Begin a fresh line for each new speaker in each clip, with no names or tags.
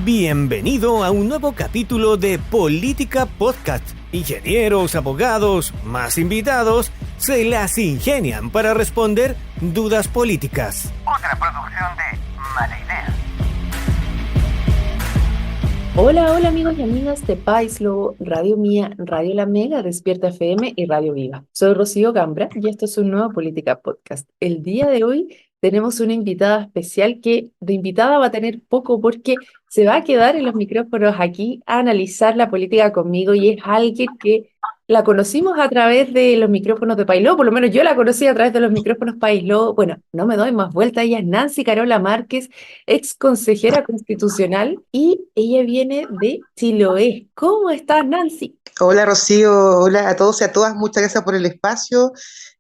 Bienvenido a un nuevo capítulo de Política Podcast. Ingenieros, abogados, más invitados, se las ingenian para responder dudas políticas.
Otra producción de Mala Idea.
Hola amigos y amigas de País Lobo, Radio Mía, Radio La Mega, Despierta FM y Radio Viva. Soy Rocío Gambra y esto es un nuevo Política Podcast. El día de hoy tenemos una invitada especial que de invitada va a tener poco porque se va a quedar en los micrófonos aquí a analizar la política conmigo y es alguien que la conocimos a través de los micrófonos de País Lobo, por lo menos yo la conocí a través de los micrófonos País Lobo. Bueno, no me doy más vuelta, ella es Nancy Carola Márquez, ex consejera constitucional y ella viene de Chiloé. ¿Cómo estás, Nancy?
Hola Rocío, hola a todos y a todas, muchas gracias por el espacio.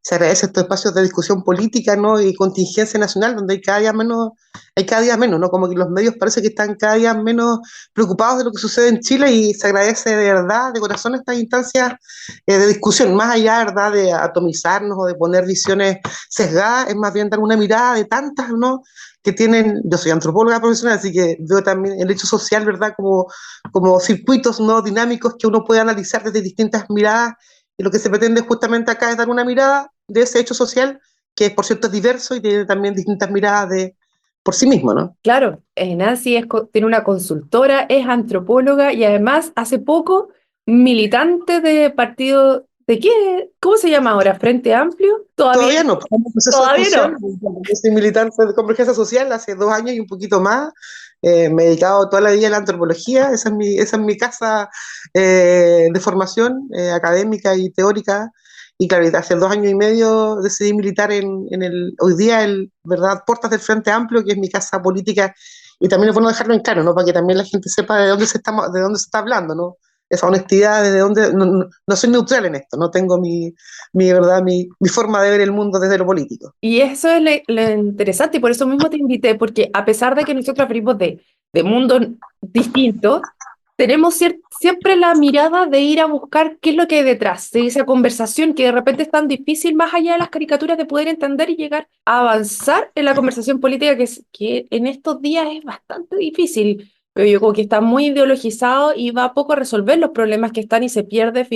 Se agradece estos espacios de discusión política, ¿no? Y contingencia nacional, donde hay cada día menos, ¿no? Como que los medios parece que están cada día menos preocupados de lo que sucede en Chile y se agradece de verdad, de corazón, estas instancias de discusión, más allá, ¿verdad?, de atomizarnos o de poner visiones sesgadas, es más bien dar una mirada de tantas, ¿no?, que tienen. Yo soy antropóloga profesional, así que veo también el hecho social, ¿verdad?, como circuitos, ¿no?, dinámicos que uno puede analizar desde distintas miradas, y lo que se pretende justamente acá es dar una mirada de ese hecho social, que por cierto es diverso y tiene también distintas miradas por sí mismo, ¿no?
Claro, Nancy tiene una consultora, es antropóloga y además hace poco militante de partido. ¿De qué? ¿Cómo se llama ahora? ¿Frente Amplio?
Todavía no, estamos en proceso de
Todavía
discusión. Yo soy militante de Convergencia Social hace 2 años y un poquito más. Me he dedicado toda la vida a la antropología, esa es mi casa de formación académica y teórica. Y claro, hace 2 años y medio decidí militar hoy día, ¿verdad?, Portas del Frente Amplio, que es mi casa política. Y también es bueno dejarlo en claro, ¿no?, para que también la gente sepa de dónde se está hablando, ¿no? Esa honestidad, desde donde no soy neutral en esto, no tengo mi forma de ver el mundo desde lo político.
Y eso es lo interesante y por eso mismo te invité, porque a pesar de que nosotros venimos de mundos distintos, tenemos siempre la mirada de ir a buscar qué es lo que hay detrás de esa conversación que de repente es tan difícil, más allá de las caricaturas, de poder entender y llegar a avanzar en la conversación política, que en estos días es bastante difícil. Pero yo creo que está muy ideologizado y va poco a resolver los problemas que están y se pierde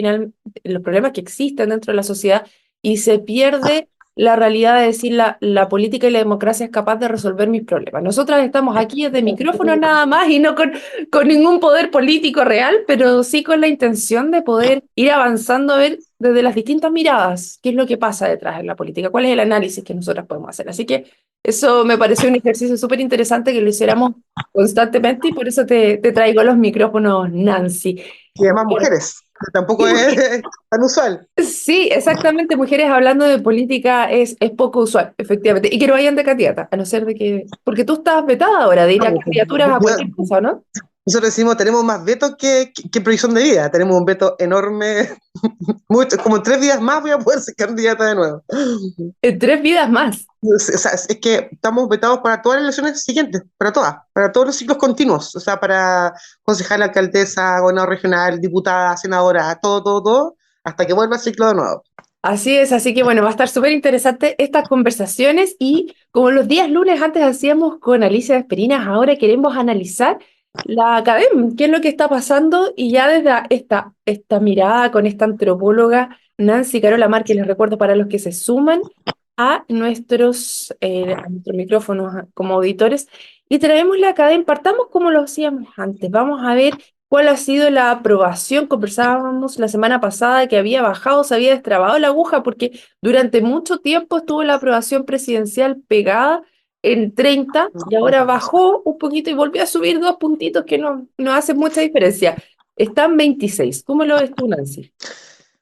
los problemas que existen dentro de la sociedad y se pierde la realidad de decir la política y la democracia es capaz de resolver mis problemas. Nosotras estamos aquí desde micrófonos nada más y no con ningún poder político real, pero sí con la intención de poder ir avanzando a ver desde las distintas miradas qué es lo que pasa detrás de la política, cuál es el análisis que nosotras podemos hacer. Así que eso me pareció un ejercicio súper interesante que lo hiciéramos constantemente y por eso te traigo los micrófonos, Nancy.
Y además mujeres, que tampoco es tan usual.
Sí, exactamente, mujeres hablando de política es poco usual, efectivamente, y que no vayan de candidata, a no ser de que, porque tú estás vetada ahora de ir a candidaturas a cualquier cosa, ¿no?
Nosotros decimos, tenemos más vetos que previsión de vida, tenemos un veto enorme, mucho, como en 3 días más voy a poder ser candidata de nuevo.
En 3 vidas más.
O sea, es que estamos vetados para todas las elecciones siguientes, para todos los ciclos continuos, o sea, para concejal, alcaldesa, gobernador regional, diputada, senadora, todo, hasta que vuelva el ciclo de nuevo.
Así es, así que bueno, va a estar súper interesante estas conversaciones y como los días lunes antes hacíamos con Alicia Desperinas, ahora queremos analizar la academia, qué es lo que está pasando y ya desde esta mirada con esta antropóloga Nancy Carola Márquez, les recuerdo para los que se suman a nuestros micrófonos como auditores y traemos la academia, partamos como lo hacíamos antes, vamos a ver cuál ha sido la aprobación. Conversábamos la semana pasada que había bajado, se había destrabado la aguja porque durante mucho tiempo estuvo la aprobación presidencial pegada en 30 y ahora bajó un poquito y volvió a subir 2 puntitos que no hacen mucha diferencia. Están 26. ¿Cómo lo ves tú, Nancy?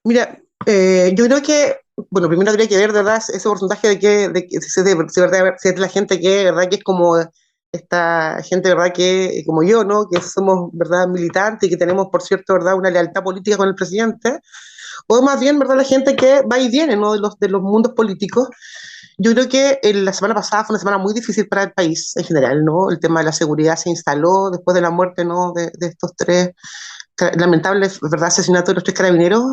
Mira, yo creo que, bueno, primero habría que ver, ¿verdad?, ese porcentaje si es la gente que, ¿verdad?, que es como esta gente, ¿verdad?, que como yo, ¿no?, que somos, ¿verdad?, militantes y que tenemos, por cierto, ¿verdad?, una lealtad política con el presidente, o más bien, ¿verdad?, la gente que va y viene, ¿no?, de los mundos políticos. Yo creo que la semana pasada fue una semana muy difícil para el país en general, ¿no? El tema de la seguridad se instaló después de la muerte, ¿no?, de estos 3 lamentables, ¿verdad?, asesinatos de los 3 carabineros,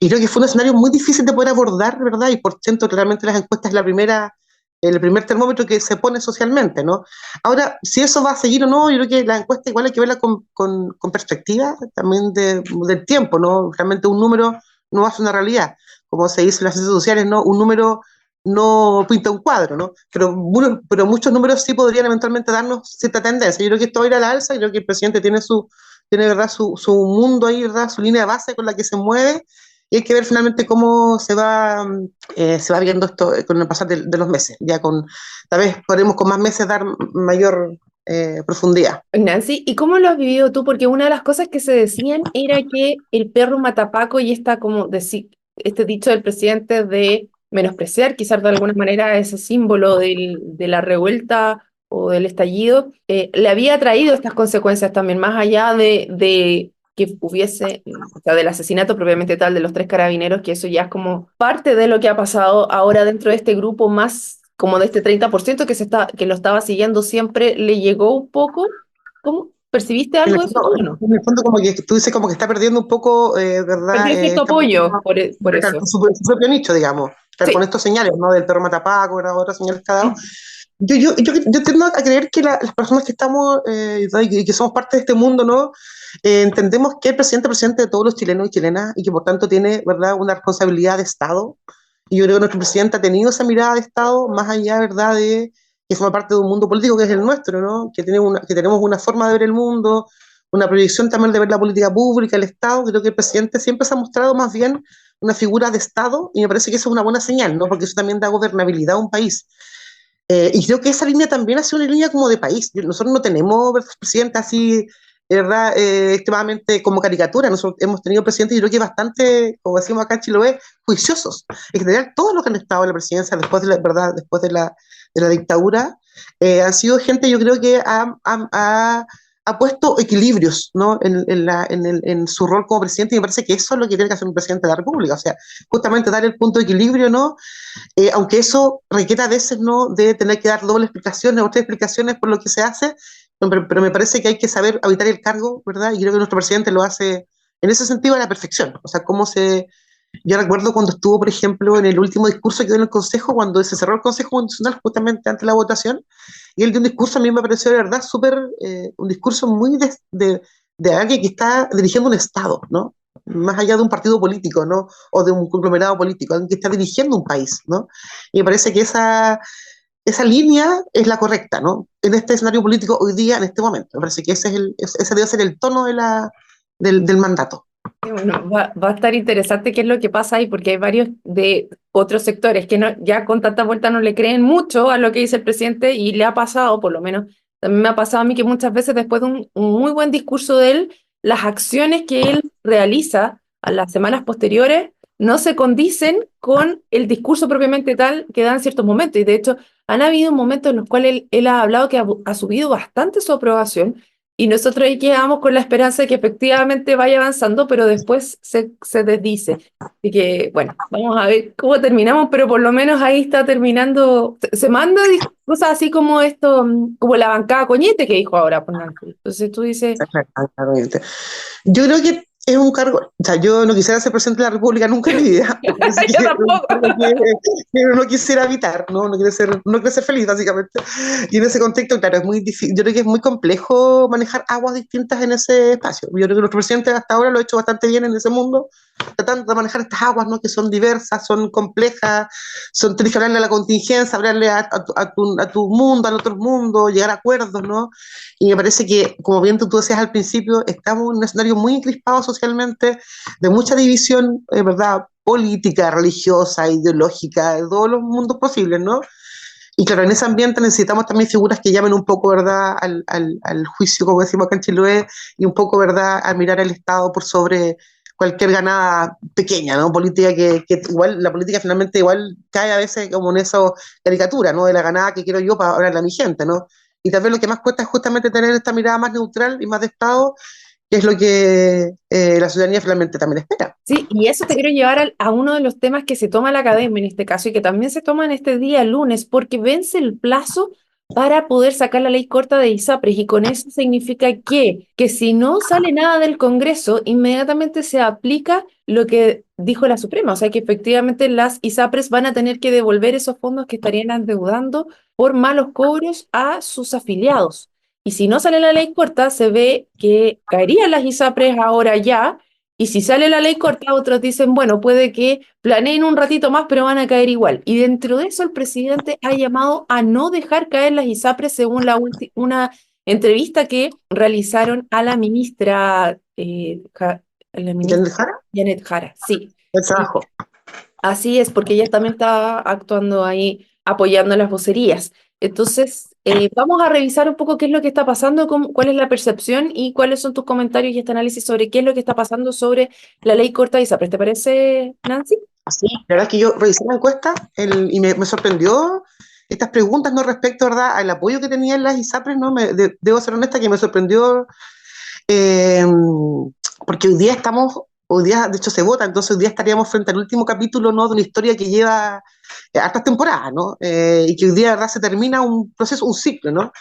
y creo que fue un escenario muy difícil de poder abordar, ¿verdad?, y por cierto, claramente las encuestas es la primera el primer termómetro que se pone socialmente, ¿no? Ahora, si eso va a seguir o no, yo creo que la encuesta igual hay que verla con perspectiva también del tiempo, ¿no? Realmente un número no hace una realidad, como se dice en las ciencias sociales, ¿no? Un número no pinta un cuadro, ¿no? Pero muchos números sí podrían eventualmente darnos cierta tendencia. Yo creo que esto va a ir a la alza, yo creo que el presidente tiene ¿verdad? Su mundo ahí, ¿verdad? Su línea de base con la que se mueve, y hay que ver finalmente cómo se va viendo esto con el pasar de los meses. Tal vez podremos con más meses dar mayor profundidad.
Nancy, ¿y cómo lo has vivido tú? Porque una de las cosas que se decían era que el perro matapaco y esta como este dicho del presidente de menospreciar quizás de alguna manera ese símbolo de la revuelta o del estallido, le había traído estas consecuencias también, más allá de que hubiese, o sea, del asesinato propiamente tal de los 3 carabineros, que eso ya es como parte de lo que ha pasado ahora dentro de este grupo más como de este 30% que lo estaba siguiendo siempre, ¿le llegó un poco? ¿Cómo? ¿Percibiste
En el
algo de eso
fondo,
tú o no?
en el fondo como que tú dices como que está perdiendo un poco, ¿verdad?
Perdió cierto
Está
apoyo
perdiendo
por eso.
su propio nicho, digamos. Claro, con
Sí.
estos señales, ¿no? Del perro matapaco, ¿verdad? Otras señales que ha dado. Yo tiendo a creer que las personas que estamos y que somos parte de este mundo, ¿no? Entendemos que el presidente es presidente de todos los chilenos y chilenas y que por tanto tiene, ¿verdad?, una responsabilidad de Estado. Y yo creo que nuestro presidente ha tenido esa mirada de Estado más allá, ¿verdad?, de que forma parte de un mundo político que es el nuestro, ¿no? Que tenemos una forma de ver el mundo, una proyección también de ver la política pública, el Estado. Creo que el presidente siempre se ha mostrado más bien una figura de Estado y me parece que eso es una buena señal, ¿no? Porque eso también da gobernabilidad a un país. Y creo que esa línea también ha sido una línea como de país. Nosotros no tenemos presidentes así, ¿verdad? Extremadamente como caricatura. Nosotros hemos tenido presidentes, yo creo que bastante, como decimos acá en Chiloé, juiciosos. En general, todos los que han estado en la presidencia después de la, ¿verdad? Después de la dictadura, han sido gente, yo creo que ha puesto equilibrios, ¿no? En su rol como presidente, y me parece que eso es lo que tiene que hacer un presidente de la República. O sea, justamente dar el punto de equilibrio, ¿no? Aunque eso requiere a veces, ¿no?, de tener que dar doble explicaciones o tres explicaciones por lo que se hace, pero me parece que hay que saber habitar el cargo, ¿verdad? Y creo que nuestro presidente lo hace en ese sentido a la perfección. O sea, yo recuerdo cuando estuvo, por ejemplo, en el último discurso que dio en el Consejo, cuando se cerró el Consejo Constitucional justamente antes de la votación, y él dio un discurso, a mí me pareció de verdad un discurso muy de alguien que está dirigiendo un Estado, ¿no? Más allá de un partido político, ¿no? O de un conglomerado político, alguien que está dirigiendo un país, ¿no? Y me parece que esa línea es la correcta, ¿no? En este escenario político hoy día, en este momento. Me parece que ese debe ser el tono del mandato.
Sí, bueno, va a estar interesante qué es lo que pasa ahí, porque hay varios de otros sectores que no, ya con tanta vuelta no le creen mucho a lo que dice el presidente y le ha pasado, por lo menos también me ha pasado a mí que muchas veces después de un muy buen discurso de él, las acciones que él realiza a las semanas posteriores no se condicen con el discurso propiamente tal que da en ciertos momentos. Y de hecho, han habido momentos en los cuales él ha hablado que ha subido bastante su aprobación y nosotros ahí quedamos con la esperanza de que efectivamente vaya avanzando, pero después se desdice. Así que, bueno, vamos a ver cómo terminamos, pero por lo menos ahí está terminando. Se manda cosas así como esto, como la bancada Coñete que dijo ahora, pues, Nancy. Entonces tú dices,
Exactamente. Yo creo que es un cargo, o sea, yo no quisiera ser presidente de la República nunca en mi vida. Así
yo
que es un
tampoco.
cargo que no quisiera evitar, ¿no? No quiere ser feliz, básicamente. Y en ese contexto, claro, es muy difícil. Yo creo que es muy complejo manejar aguas distintas en ese espacio. Yo creo que nuestro presidente hasta ahora lo ha hecho bastante bien en ese mundo, tratando de manejar estas aguas, ¿no? Que son diversas, son complejas, tienes que hablarle a la contingencia, hablarle a tu mundo, al otro mundo, llegar a acuerdos, ¿no? Y me parece que, como bien tú decías al principio, estamos en un escenario muy encrispado socialmente, de mucha división, ¿verdad? Política, religiosa, ideológica, de todos los mundos posibles, ¿no? Y claro, en ese ambiente necesitamos también figuras que llamen un poco, ¿verdad?, al juicio, como decimos acá en Chiloé, y un poco, ¿verdad?, a mirar al Estado por sobre cualquier ganada pequeña, ¿no? Política que igual, la política finalmente igual cae a veces como en esa caricatura, ¿no? De la ganada que quiero yo para hablarle a mi gente, ¿no? Y tal vez lo que más cuesta es justamente tener esta mirada más neutral y más de Estado, que es lo que la ciudadanía finalmente también espera.
sí, y eso te quiero llevar a uno de los temas que se toma la academia en este caso y que también se toma en este día lunes, porque vence el plazo para poder sacar la ley corta de ISAPRES. Y con eso significa que si no sale nada del Congreso, inmediatamente se aplica lo que dijo la Suprema. O sea que efectivamente las ISAPRES van a tener que devolver esos fondos que estarían endeudando por malos cobros a sus afiliados. Y si no sale la ley corta, se ve que caerían las ISAPRES ahora ya. Y si sale la ley corta, otros dicen, bueno, puede que planeen un ratito más, pero van a caer igual. Y dentro de eso, el presidente ha llamado a no dejar caer las ISAPRES según una entrevista que realizaron a la ministra, la ministra
¿Entiendes, Jara?
Janet Jara. Sí,
El trabajo.
así es, porque ella también está actuando ahí, apoyando las vocerías. Entonces, vamos a revisar un poco qué es lo que está pasando, cuál es la percepción y cuáles son tus comentarios y este análisis sobre qué es lo que está pasando sobre la ley corta de ISAPRES. ¿Te parece, Nancy?
Sí, la verdad es que yo revisé la encuesta y me sorprendió estas preguntas, ¿no? Respecto, ¿verdad?, al apoyo que tenían las ISAPRES, ¿no? Debo ser honesta que me sorprendió eh, porque hoy día de hecho se vota, entonces hoy día estaríamos frente al último capítulo, ¿no?, de una historia que lleva hartas temporadas, ¿no? Y que hoy día, ¿verdad?, se termina un proceso, un ciclo, ¿no?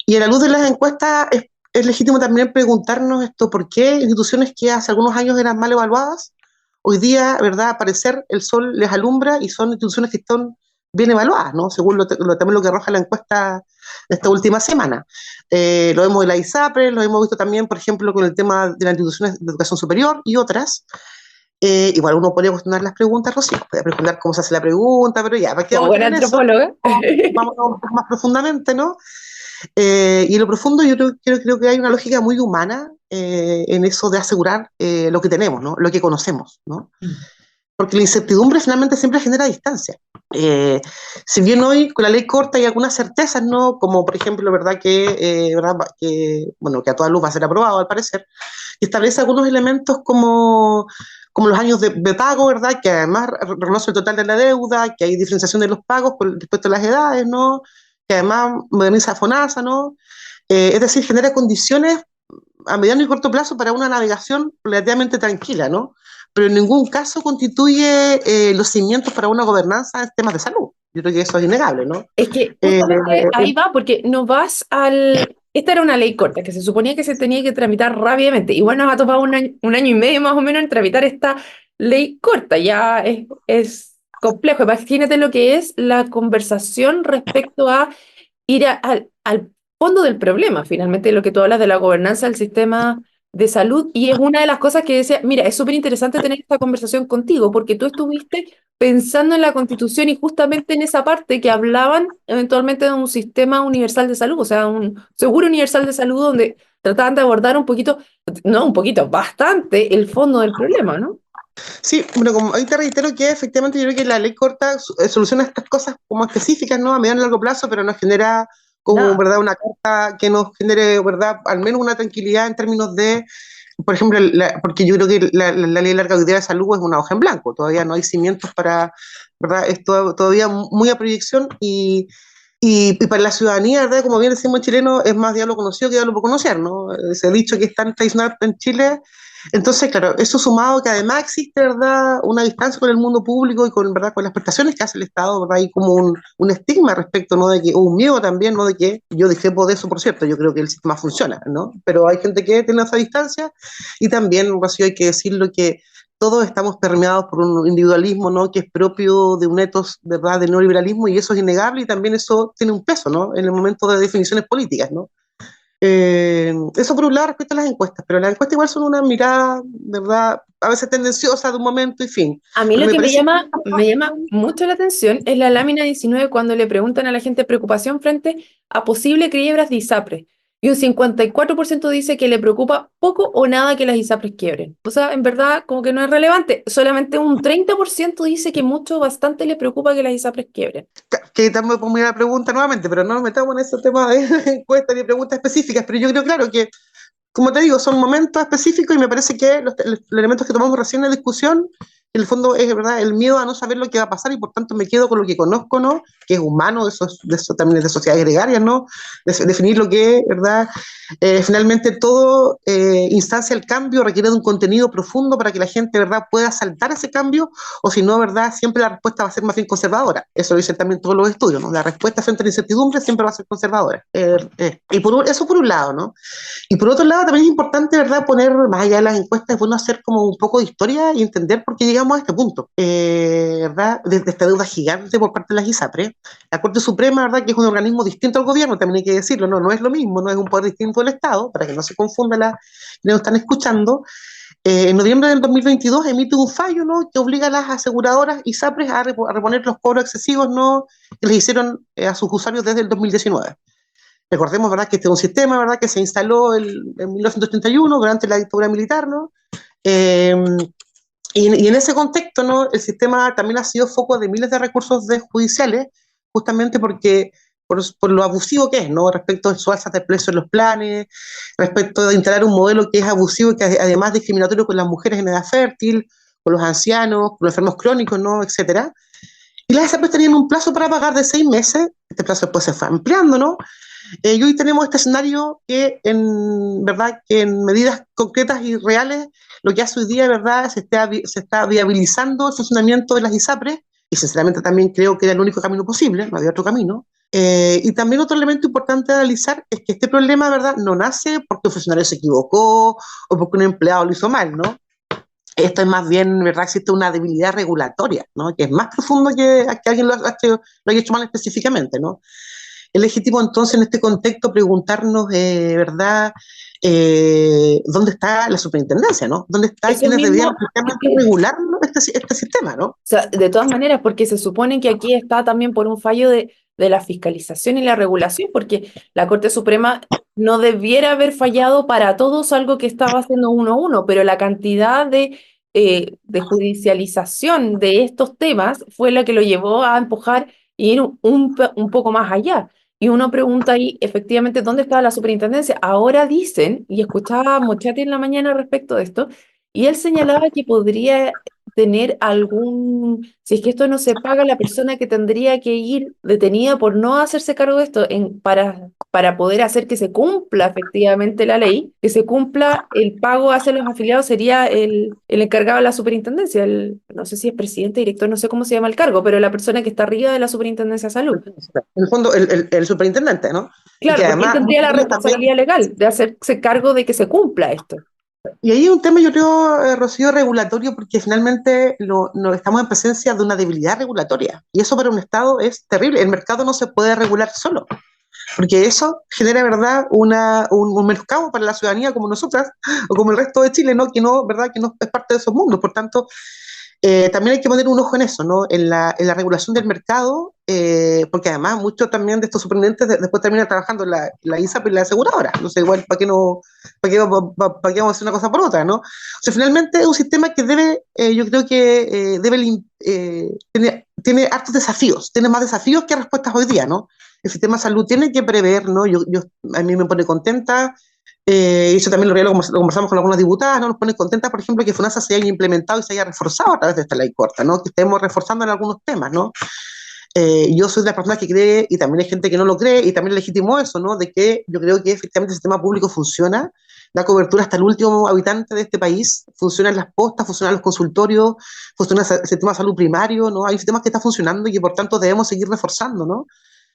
Y a la luz de las encuestas es legítimo también preguntarnos esto, ¿por qué instituciones que hace algunos años eran mal evaluadas, hoy día, ¿verdad?, al parecer el sol les alumbra y son instituciones que están bien evaluadas, ¿no? Según también lo que arroja la encuesta de esta última semana. Lo vemos en la ISAPRE, lo hemos visto también, por ejemplo, con el tema de las instituciones de educación superior y otras. Igual uno podría cuestionar las preguntas, Rocío, podría preguntar cómo se hace la pregunta, pero ya, ¿para qué
Como
vamos a
buena
en eso?
antropóloga.
Vamos un poco más profundamente, ¿no? Y en lo profundo yo creo que hay una lógica muy humana en eso de asegurar lo que tenemos, ¿no? Lo que conocemos, ¿no? Porque la incertidumbre finalmente siempre genera distancia. Si bien hoy con la ley corta hay algunas certezas, ¿no? Como por ejemplo, ¿verdad? Bueno, que a toda luz va a ser aprobado al parecer, y establece algunos elementos como los años de pago, ¿verdad? Que además reconoce el total de la deuda, que hay diferenciación de los pagos respecto a las edades, ¿no? Que además moderniza FONASA, ¿no? Es decir, genera condiciones a mediano y corto plazo para una navegación relativamente tranquila, ¿no? Pero en ningún caso constituye los cimientos para una gobernanza en temas de salud. Yo creo que eso es innegable, ¿no?
Es que justamente ahí va, porque no vas al... Esta era una ley corta que se suponía que se tenía que tramitar rápidamente. Igual nos ha tomado un año y medio más o menos en tramitar esta ley corta. Ya es complejo. Imagínate lo que es la conversación respecto a ir al fondo del problema, finalmente, lo que tú hablas de la gobernanza del sistema de salud. Y es una de las cosas que decía, mira, es súper interesante tener esta conversación contigo, porque tú estuviste pensando en la Constitución y justamente en esa parte que hablaban eventualmente de un sistema universal de salud, o sea, un seguro universal de salud donde trataban de abordar un poquito, no un poquito, bastante el fondo del problema, ¿no?
Sí, bueno, como ahí te reitero que efectivamente yo creo que la ley corta soluciona estas cosas como específicas, ¿no? A mediano y largo plazo, pero nos genera como,
Nada.
¿verdad?, una carta que nos genere, ¿verdad?, al menos una tranquilidad en términos de, por ejemplo, porque yo creo que la ley de larga vida de salud es una hoja en blanco, todavía no hay cimientos para, ¿verdad?, es todavía muy a proyección y para la ciudadanía, ¿verdad?, como bien decimos en chileno, es más diablo conocido que diablo por conocer, ¿no? Se ha dicho que es tan tradicional en Chile. Entonces, claro, eso sumado que además existe, ¿verdad?, una distancia con el mundo público y con, ¿verdad?, con las prestaciones que hace el Estado, ¿verdad?, hay como un estigma respecto, ¿no?, de que, o un miedo también, ¿no?, de que, yo discrepo de eso, por cierto, yo creo que el sistema funciona, ¿no? Pero hay gente que tiene esa distancia y también, Rocío, hay que decirlo que todos estamos permeados por un individualismo, ¿no?, que es propio de un etos, ¿verdad?, del neoliberalismo y eso es innegable y también eso tiene un peso, ¿no?, en el momento de definiciones políticas, ¿no? Eso por un lado respecto a las encuestas, pero las encuestas igual son una mirada, ¿verdad?, a veces tendenciosa de un momento y fin.
A mí
Pero
lo
me
que
parece
me llama mucho la atención es la lámina 19 cuando le preguntan a la gente preocupación frente a posibles quiebras de ISAPRES. Y un 54% dice que le preocupa poco o nada que las ISAPRES quiebren. O sea, en verdad, como que no es relevante. Solamente un 30% dice que mucho, bastante le preocupa que las ISAPRES quiebren.
que también pongo la pregunta nuevamente, pero no nos metamos en ese tema de encuestas ni preguntas específicas, pero yo creo, claro, que, como te digo, son momentos específicos y me parece que los elementos que tomamos recién en la discusión en el fondo es verdad el miedo a no saber lo que va a pasar y por tanto me quedo con lo que conozco, ¿no? Que es humano, eso también es de sociedades gregarias, ¿no? Definir lo que es, ¿verdad? Finalmente todo instancia del cambio requiere de un contenido profundo para que la gente, ¿verdad?, pueda saltar ese cambio, o si no, ¿verdad?, siempre la respuesta va a ser más bien conservadora. Eso lo dicen también todos los estudios, ¿no? La respuesta frente a la incertidumbre siempre va a ser conservadora. Eso por un lado, ¿no? Y por otro lado también es importante, ¿verdad?, poner, más allá de las encuestas, es bueno hacer como un poco de historia y entender por qué llegamos a este punto, ¿verdad?, desde esta deuda gigante por parte de las ISAPRES. La Corte Suprema, ¿verdad?, que es un organismo distinto al gobierno, también hay que decirlo, no es lo mismo, no es un poder distinto del Estado, para que no se confunda quienes nos están escuchando. En noviembre del 2022 emite un fallo, ¿no?, que obliga a las aseguradoras ISAPRES a reponer los cobros excesivos, ¿no?, que les hicieron a sus usuarios desde el 2019. Recordemos, ¿verdad?, que este es un sistema, ¿verdad?, que se instaló en 1931 durante la dictadura militar, ¿no? Y en ese contexto, ¿no?, el sistema también ha sido foco de miles de recursos judiciales, justamente porque por lo abusivo que es, ¿no?, respecto a su alza de precios en los planes, respecto de instalar un modelo que es abusivo y que además es discriminatorio con las mujeres en edad fértil, con los ancianos, con los enfermos crónicos, ¿no?, etcétera. Y las ISAPRES tenían un plazo para pagar de 6 meses, este plazo después se fue ampliando, ¿no? Y hoy tenemos este escenario que verdad, que en medidas concretas y reales, lo que hace hoy día, ¿verdad?, se está viabilizando el funcionamiento de las ISAPRES, y sinceramente también creo que era el único camino posible, no había otro camino. Y también otro elemento importante a analizar es que este problema, ¿verdad?, no nace porque un funcionario se equivocó o porque un empleado lo hizo mal, ¿no? Esto es más bien, ¿verdad?, existe una debilidad regulatoria, ¿no?, que es más profundo que alguien lo haya hecho mal específicamente, ¿no? Es legítimo entonces en este contexto preguntarnos, ¿verdad?, ¿dónde está la superintendencia, ¿no? ¿Dónde está
Eso
quienes
mismo,
debían regular, ¿no?, este sistema, ¿no?
o sea, de todas maneras, porque se supone que aquí está también por un fallo de la fiscalización y la regulación, porque la Corte Suprema no debiera haber fallado para todos algo que estaba haciendo uno a uno, pero la cantidad de judicialización de estos temas fue la que lo llevó a empujar y ir un poco más allá. Y uno pregunta ahí, efectivamente, ¿dónde está la superintendencia? Ahora dicen, y escuchaba a Mochati en la mañana respecto de esto, y él señalaba que podría tener si es que esto no se paga, la persona que tendría que ir detenida por no hacerse cargo de esto para poder hacer que se cumpla efectivamente la ley, que se cumpla el pago hacia los afiliados, sería el encargado de la superintendencia, no sé si es presidente, director, no sé cómo se llama el cargo, pero la persona que está arriba de la superintendencia de salud.
En el fondo, el superintendente, ¿no? Y
Claro,
que
porque él
además,
tendría la
también,
responsabilidad legal de hacerse cargo de que se cumpla esto.
y ahí hay un tema, yo creo, Rocío, regulatorio, porque finalmente no estamos en presencia de una debilidad regulatoria. Y eso para un Estado es terrible. El mercado no se puede regular solo, porque eso genera, ¿verdad?, un menoscabo para la ciudadanía como nosotras, o como el resto de Chile, ¿no?, que no, ¿verdad?, que no es parte de esos mundos. Por tanto, también hay que poner un ojo en eso, ¿no?, en la regulación del mercado, porque además muchos también de estos superintendentes después terminan trabajando en la ISAP y la aseguradora. No sé, igual, ¿para qué vamos a hacer una cosa por otra, ¿no? O sea, finalmente es un sistema que yo creo que tiene hartos desafíos, tiene más desafíos que respuestas hoy día, ¿no? El sistema de salud tiene que prever, ¿no? A mí me pone contenta. Y eso también lo conversamos con algunas diputadas, ¿no? Nos pone contentas, por ejemplo, que FONASA se haya implementado y se haya reforzado a través de esta ley corta, ¿no?, que estemos reforzando en algunos temas, ¿no? Yo soy de las personas que cree, y también hay gente que no lo cree, y también legitimo eso, ¿no?, de que yo creo que efectivamente el sistema público funciona, da cobertura hasta el último habitante de este país, funcionan las postas, funcionan los consultorios, funciona el sistema de salud primario, ¿no? Hay sistemas que están funcionando y que por tanto debemos seguir reforzando, ¿no?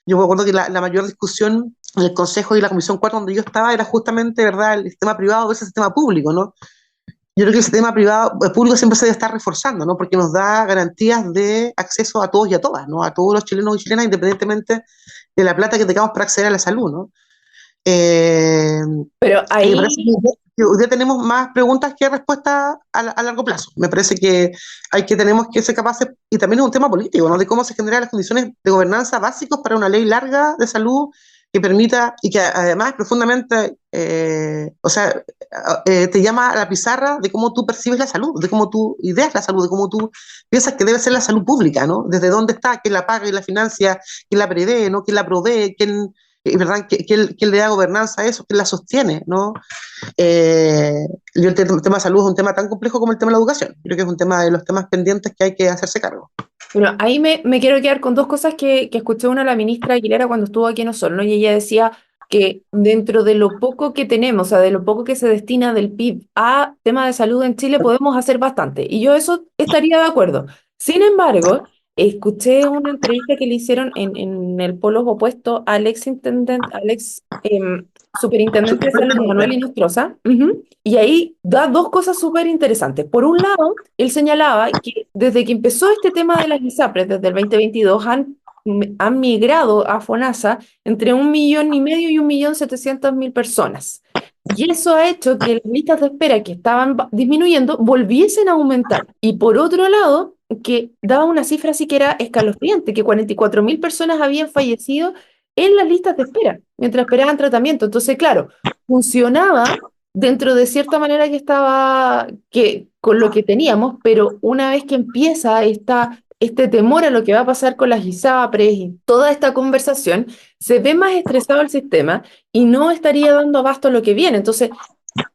Yo me acuerdo que la mayor discusión en el Consejo y la Comisión 4 donde yo estaba era justamente, ¿verdad?, el sistema privado versus el sistema público, ¿no? Yo creo que el sistema público siempre se debe estar reforzando, ¿no?, porque nos da garantías de acceso a todos y a todas, ¿no?, a todos los chilenos y chilenas, independientemente de la plata que tengamos para acceder a la salud, ¿no?
Pero ahí...
Me parece que hoy día tenemos más preguntas que respuestas a largo plazo. Me parece que tenemos que ser capaces, y también es un tema político, ¿no?, de cómo se generan las condiciones de gobernanza básicos para una ley larga de salud que permita, y que además profundamente, te llama a la pizarra de cómo tú percibes la salud, de cómo tú ideas la salud, de cómo tú piensas que debe ser la salud pública, ¿no? Desde dónde está, quién la paga y la financia, quién la prevé, ¿no?, quién la provee, es verdad que él le da gobernanza a eso, que él la sostiene, ¿no? Yo el tema de salud es un tema tan complejo como el tema de la educación. Creo que es un tema de los temas pendientes que hay que hacerse cargo.
Bueno, ahí me quiero quedar con dos cosas que escuché una de la ministra Aguilera cuando estuvo aquí en Osorno, y ella decía que dentro de lo poco que tenemos, o sea, de lo poco que se destina del PIB a tema de salud en Chile, podemos hacer bastante. Y yo eso estaría de acuerdo. Sin embargo, escuché una entrevista que le hicieron en el polo opuesto al ex superintendente de salud, Manuel Inostroza, y ahí da dos cosas súper interesantes. Por un lado, él señalaba que desde que empezó este tema de las ISAPRES, desde el 2022, han migrado a FONASA entre 1,5 millones y 1,700,000 personas. Y eso ha hecho que las listas de espera que estaban disminuyendo volviesen a aumentar. Y por otro lado, que daba una cifra así que era escalofriante, que 44,000 personas habían fallecido en las listas de espera mientras esperaban tratamiento. Entonces, claro, funcionaba dentro de cierta manera que estaba, que con lo que teníamos, pero una vez que empieza este temor a lo que va a pasar con las ISAPRES y toda esta conversación, se ve más estresado el sistema y no estaría dando abasto a lo que viene. Entonces,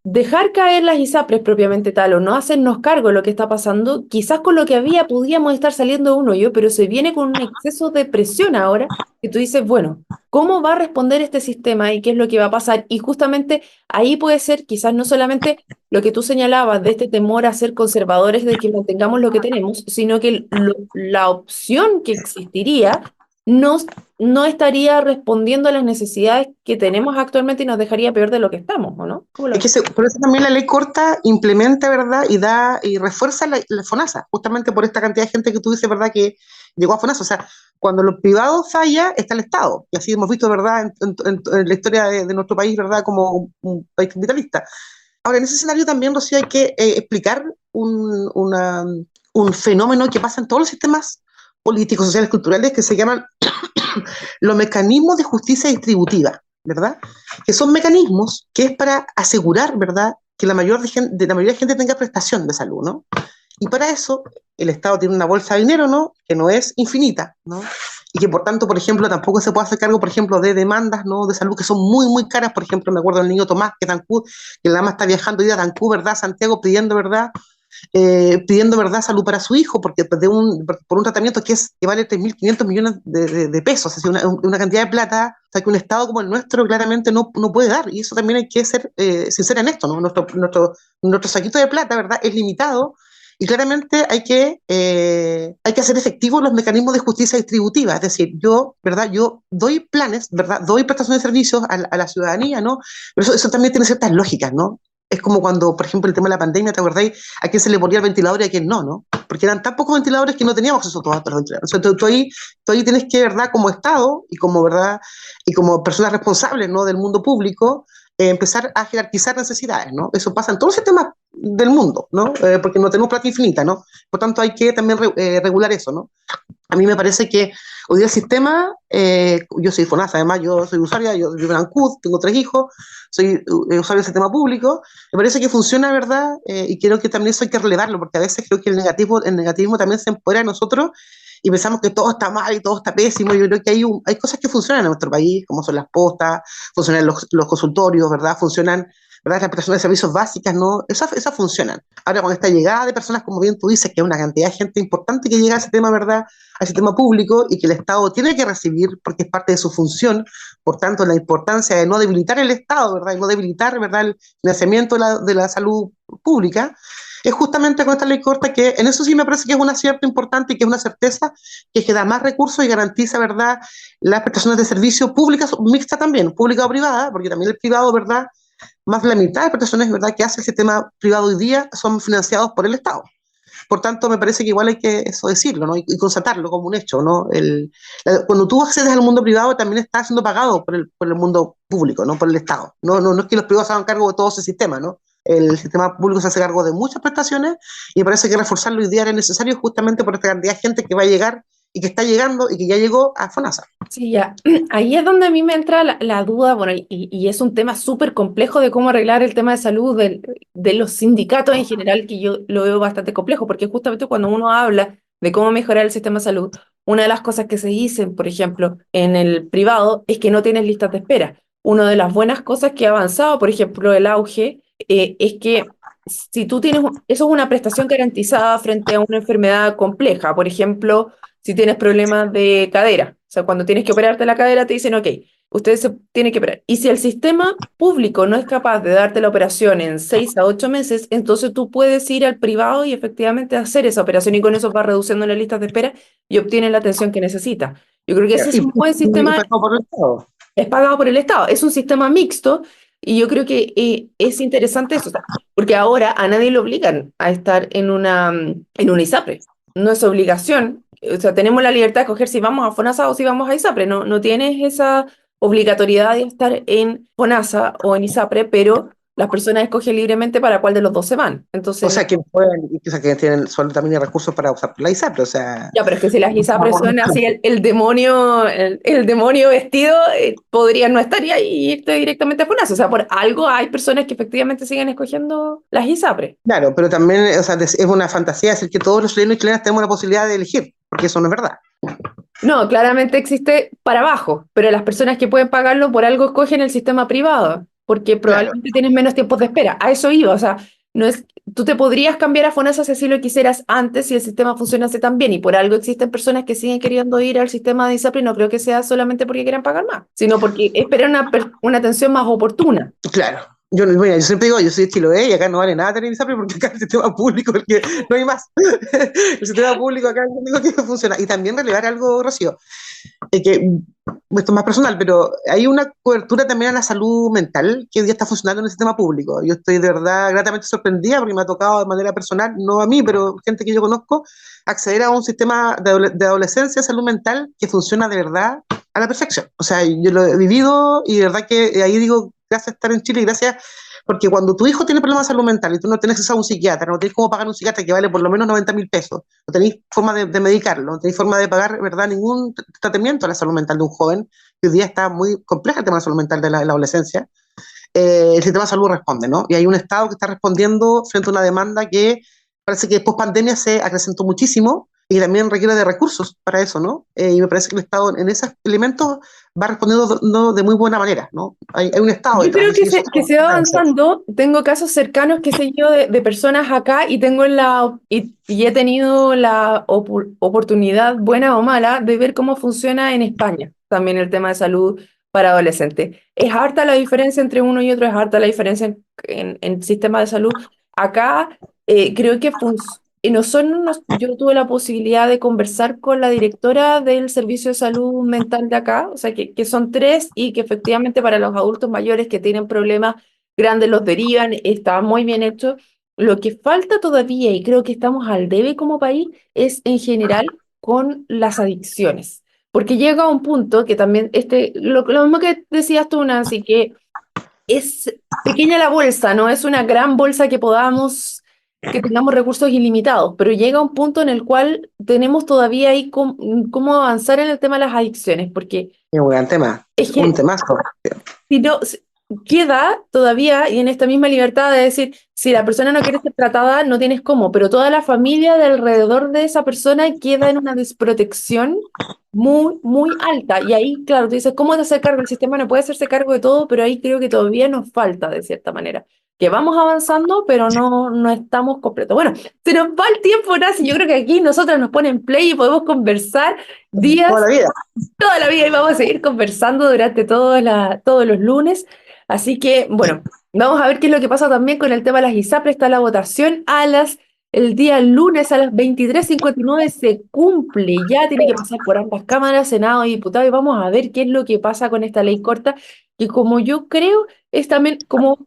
dejar caer las ISAPRES propiamente tal o no hacernos cargo de lo que está pasando, quizás con lo que había podíamos estar saliendo de un hoyo, pero se viene con un exceso de presión ahora que tú dices, bueno, ¿cómo va a responder este sistema y qué es lo que va a pasar? Y justamente ahí puede ser quizás no solamente lo que tú señalabas de este temor a ser conservadores de que mantengamos lo que tenemos, sino que la opción que existiría no, no estaría respondiendo a las necesidades que tenemos actualmente y nos dejaría peor de lo que estamos, ¿o no? ¿Cómo lo
Es que
ves?
por eso también la ley corta implementa, ¿verdad? Y da y refuerza la FONASA, justamente por esta cantidad de gente que tú dices, ¿verdad? Que llegó a FONASA. O sea, cuando los privados falla, está el Estado. Y así hemos visto, ¿verdad? En la historia de nuestro país, ¿verdad? Como un país capitalista. Ahora, en ese escenario también, Rocío, hay que explicar un fenómeno que pasa en todos los sistemas políticos, sociales, culturales, que se llaman los mecanismos de justicia distributiva, ¿verdad? Que son mecanismos que es para asegurar, ¿verdad?, que la mayoría de gente tenga prestación de salud, ¿no? Y para eso el Estado tiene una bolsa de dinero, ¿no?, que no es infinita, ¿no? Y que por tanto, por ejemplo, tampoco se puede hacer cargo, por ejemplo, de demandas, ¿no?, de salud que son muy, muy caras. Por ejemplo, me acuerdo del niño Tomás, que la ama está viajando hoy a Tancú, ¿verdad?, Santiago, pidiendo, ¿verdad?, salud para su hijo, porque por un tratamiento que vale 3.500 millones de pesos, es decir, una cantidad de plata, o sea, que un Estado como el nuestro claramente no puede dar. Y eso también hay que ser sincero en esto, ¿no? Nuestro saquito de plata, ¿verdad?, es limitado. Y claramente hay que hacer efectivos los mecanismos de justicia distributiva. Es decir, ¿verdad?, yo doy planes, ¿verdad?, doy prestación de servicios a la ciudadanía, ¿no? Pero eso también tiene ciertas lógicas, ¿no? Es como cuando, por ejemplo, el tema de la pandemia, ¿te acordáis? A quién se le ponía el ventilador y a quién no, ¿no? Porque eran tan pocos ventiladores que no teníamos acceso a todos los ventiladores. O sea, tú ahí tienes que, ¿verdad?, como Estado y como, ¿verdad?, y como personas responsables, ¿no?, del mundo público, empezar a jerarquizar necesidades, ¿no? Eso pasa en todos los sistemas del mundo, ¿no? Porque no tenemos plata infinita, ¿no? Por tanto, hay que también regular eso, ¿no? A mí me parece que hoy día el sistema, yo soy FONASA, además yo soy usuaria, yo vivo en Ancud, tengo 3 hijos, soy usuario del sistema público, me parece que funciona, ¿verdad? Y creo que también eso hay que relevarlo, porque a veces creo que el negativismo también se empodera de nosotros y pensamos que todo está mal y todo está pésimo. Yo creo que hay cosas que funcionan en nuestro país, como son las postas, funcionan los consultorios, ¿verdad? Funcionan, ¿verdad?, las prestaciones de servicios básicas, ¿no? Esas funcionan. Ahora, con esta llegada de personas, como bien tú dices, que es una cantidad de gente importante que llega a ese tema, ¿verdad?, al sistema público, y que el Estado tiene que recibir porque es parte de su función. Por tanto, la importancia de no debilitar el Estado, ¿verdad?, y no debilitar, ¿verdad?, el financiamiento de la salud pública, es justamente con esta ley corta, que en eso sí me parece que es un acierto importante y que es una certeza, que es que da más recursos y garantiza, ¿verdad?, las prestaciones de servicios públicas, mixtas también, pública o privada, porque también el privado, ¿verdad?, más de la mitad de prestaciones, ¿verdad?, que hace el sistema privado hoy día son financiados por el Estado. Por tanto, me parece que igual hay que eso decirlo, ¿no?, y constatarlo como un hecho, ¿no? Cuando tú accedes al mundo privado, también estás siendo pagado por el mundo público, ¿no?, por el Estado. No es que los privados se hagan cargo de todo ese sistema, ¿no? El sistema público se hace cargo de muchas prestaciones, y me parece que reforzarlo hoy día era necesario justamente por esta cantidad de gente que va a llegar y que está llegando y que ya llegó a FONASA.
Sí, ya. Ahí es donde a mí me entra la duda, bueno, y es un tema súper complejo de cómo arreglar el tema de salud de los sindicatos en general, que yo lo veo bastante complejo, porque justamente cuando uno habla de cómo mejorar el sistema de salud, una de las cosas que se dicen, por ejemplo, en el privado, es que no tienes listas de espera. Una de las buenas cosas que ha avanzado, por ejemplo, el auge, es que si tú tienes, eso es una prestación garantizada frente a una enfermedad compleja. Por ejemplo, si tienes problemas de cadera, o sea, cuando tienes que operarte la cadera, te dicen, ok, usted se tiene que operar. Y si el sistema público no es capaz de darte la operación en 6 a 8 meses, entonces tú puedes ir al privado y efectivamente hacer esa operación y con eso vas reduciendo las listas de espera y obtienes la atención que necesitas. Yo creo que ese es un buen sistema,
pagado por el Estado.
es pagado por el Estado, es un sistema mixto y yo creo que es interesante eso, o sea, porque ahora a nadie le obligan a estar en una ISAPRE, no es obligación, o sea, tenemos la libertad de escoger si vamos a FONASA o si vamos a ISAPRE, no tienes esa obligatoriedad de estar en FONASA o en ISAPRE, pero las personas escogen libremente para cuál de los dos se van,
O
entonces...
sea, que pueden, o sea, que tienen solo también recursos para usar la ISAPRE, o sea,
Ya, pero es que si las ISAPRES son así el demonio, el demonio vestido, podrían no estar y irte directamente a FONASA. O sea, por algo hay personas que efectivamente siguen escogiendo las ISAPRES.
claro, pero también, o sea, es una fantasía decir que todos los chilenos y chilenas tenemos la posibilidad de elegir, porque eso no es verdad.
No, claramente existe para abajo, pero las personas que pueden pagarlo por algo escogen el sistema privado, porque
Claro,
probablemente tienes menos tiempos de espera. A eso iba, o sea, no es, tú te podrías cambiar a FONASA si así lo quisieras antes si el sistema funcionase tan bien, y por algo existen personas que siguen queriendo ir al sistema de ISAPRE, y no creo que sea solamente porque quieran pagar más, sino porque esperan una atención más oportuna.
claro. Mira, yo siempre digo, yo soy de Chiloé y acá no vale nada tener ISAPRE porque acá el sistema público, porque no hay más. El sistema público acá es lo único que funciona. Y también relevar algo, Rocío, que esto es más personal, pero hay una cobertura también a la salud mental que hoy día está funcionando en el sistema público. Yo estoy de verdad gratamente sorprendida porque me ha tocado de manera personal, no a mí, pero gente que yo conozco, acceder a un sistema de adolescencia, salud mental que funciona de verdad a la perfección. O sea, yo lo he vivido y de verdad que ahí digo, gracias a estar en Chile y gracias, porque cuando tu hijo tiene problemas de salud mental y tú no tienes acceso a un psiquiatra, no tienes cómo pagar un psiquiatra que vale por lo menos 90.000 pesos, no tenéis forma de medicarlo, no tenéis forma de pagar, ¿verdad?, ningún tratamiento a la salud mental de un joven, que hoy día está muy compleja el tema de la salud mental de la adolescencia, el sistema de salud responde, ¿no? Y hay un Estado que está respondiendo frente a una demanda que parece que post pandemia se acrecentó muchísimo y también requiere de recursos para eso, ¿no? Y me parece que el Estado en esos elementos va respondiendo no, de muy buena manera, ¿no? Hay un Estado
Yo
detrás.
creo que se va avanzando. Tengo casos cercanos, qué sé yo, de personas acá y y he tenido la oportunidad, buena o mala, de ver cómo funciona en España también el tema de salud para adolescentes. Es harta la diferencia entre uno y otro, es harta la diferencia en el sistema de salud. Acá creo que yo tuve la posibilidad de conversar con la directora del Servicio de Salud Mental de acá, o sea, que son tres y que efectivamente para los adultos mayores que tienen problemas grandes los derivan, está muy bien hecho. Lo que falta todavía, y creo que estamos al debe como país, es en general con las adicciones. Porque llega a un punto que también, lo mismo que decías tú, Nancy, que es pequeña la bolsa, no es una gran bolsa que tengamos recursos ilimitados, pero llega un punto en el cual tenemos todavía ahí cómo avanzar en el tema de las adicciones, porque
Es un gran tema,
es
un
que
temazo.
si no, queda todavía y en esta misma libertad de decir, si la persona no quiere ser tratada, no tienes cómo, pero toda la familia de alrededor de esa persona queda en una desprotección muy, muy alta. Y ahí, claro, tú dices, ¿cómo te hacer cargo? El sistema no puede hacerse cargo de todo, pero ahí creo que todavía nos falta, de cierta manera. Que vamos avanzando, pero no estamos completos. Bueno, se nos va el tiempo, Nancy. Yo creo que aquí nosotros nos ponen play y podemos conversar días,
Toda la vida.
toda la vida, y vamos a seguir conversando durante todos los lunes. Así que, bueno, vamos a ver qué es lo que pasa también con el tema de las ISAPRE. Está la votación el día lunes a las 23:59 se cumple. Ya tiene que pasar por ambas cámaras, Senado y diputados, y vamos a ver qué es lo que pasa con esta ley corta, que como yo creo, es también como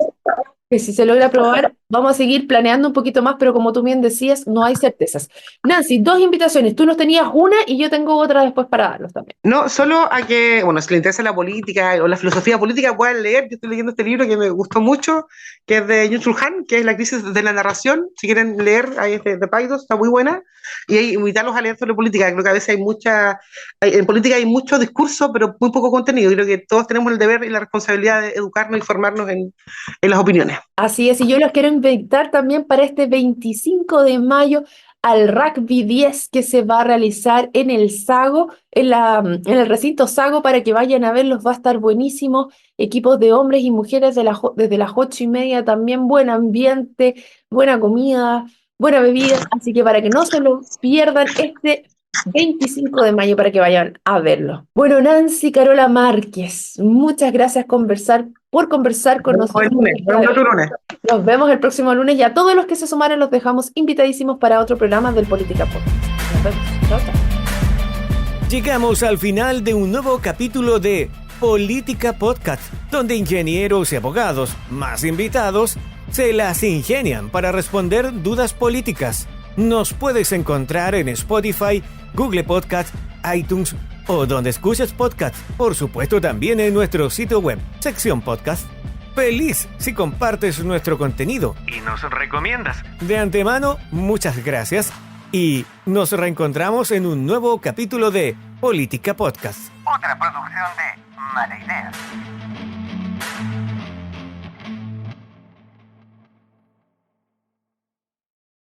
que si se logra aprobar, vamos a seguir planeando un poquito más, pero como tú bien decías, no hay certezas. Nancy, dos invitaciones. Tú nos tenías una y yo tengo otra después para darnos también.
No, solo a que, bueno, si les interesa la política o la filosofía política, puedan leer. Yo estoy leyendo este libro que me gustó mucho, que es de Byung-Chul Han, que es La crisis de la narración. Si quieren leer, ahí es de Paidós, está muy buena. Y ahí invitarlos a leer sobre política. Creo que a veces en política hay mucho discurso, pero muy poco contenido. Creo que todos tenemos el deber y la responsabilidad de educarnos y formarnos en las opiniones.
Así es, y yo los quiero invitar también para este 25 de mayo al Rugby 10 que se va a realizar en el Sago, en el recinto Sago, para que vayan a verlos, va a estar buenísimo. Equipos de hombres y mujeres desde las 8:30, también buen ambiente, buena comida, buena bebida, así que para que no se lo pierdan este 25 de mayo para que vayan a verlo. Bueno, Nancy Carola Márquez, muchas gracias por conversar con nosotros. Nos vemos el próximo lunes y a todos los que se sumaron los dejamos invitadísimos para otro programa del Política Podcast. Nos vemos. Chao, chao.
Llegamos al final de un nuevo capítulo de Política Podcast, donde ingenieros y abogados, más invitados, se las ingenian para responder dudas políticas. Nos puedes encontrar en Spotify, Google Podcast, iTunes o donde escuches podcast. Por supuesto también en nuestro sitio web, sección podcast. Feliz si compartes nuestro contenido y nos recomiendas. De antemano, muchas gracias y nos reencontramos en un nuevo capítulo de Política Podcast.
Otra producción de Mala Idea.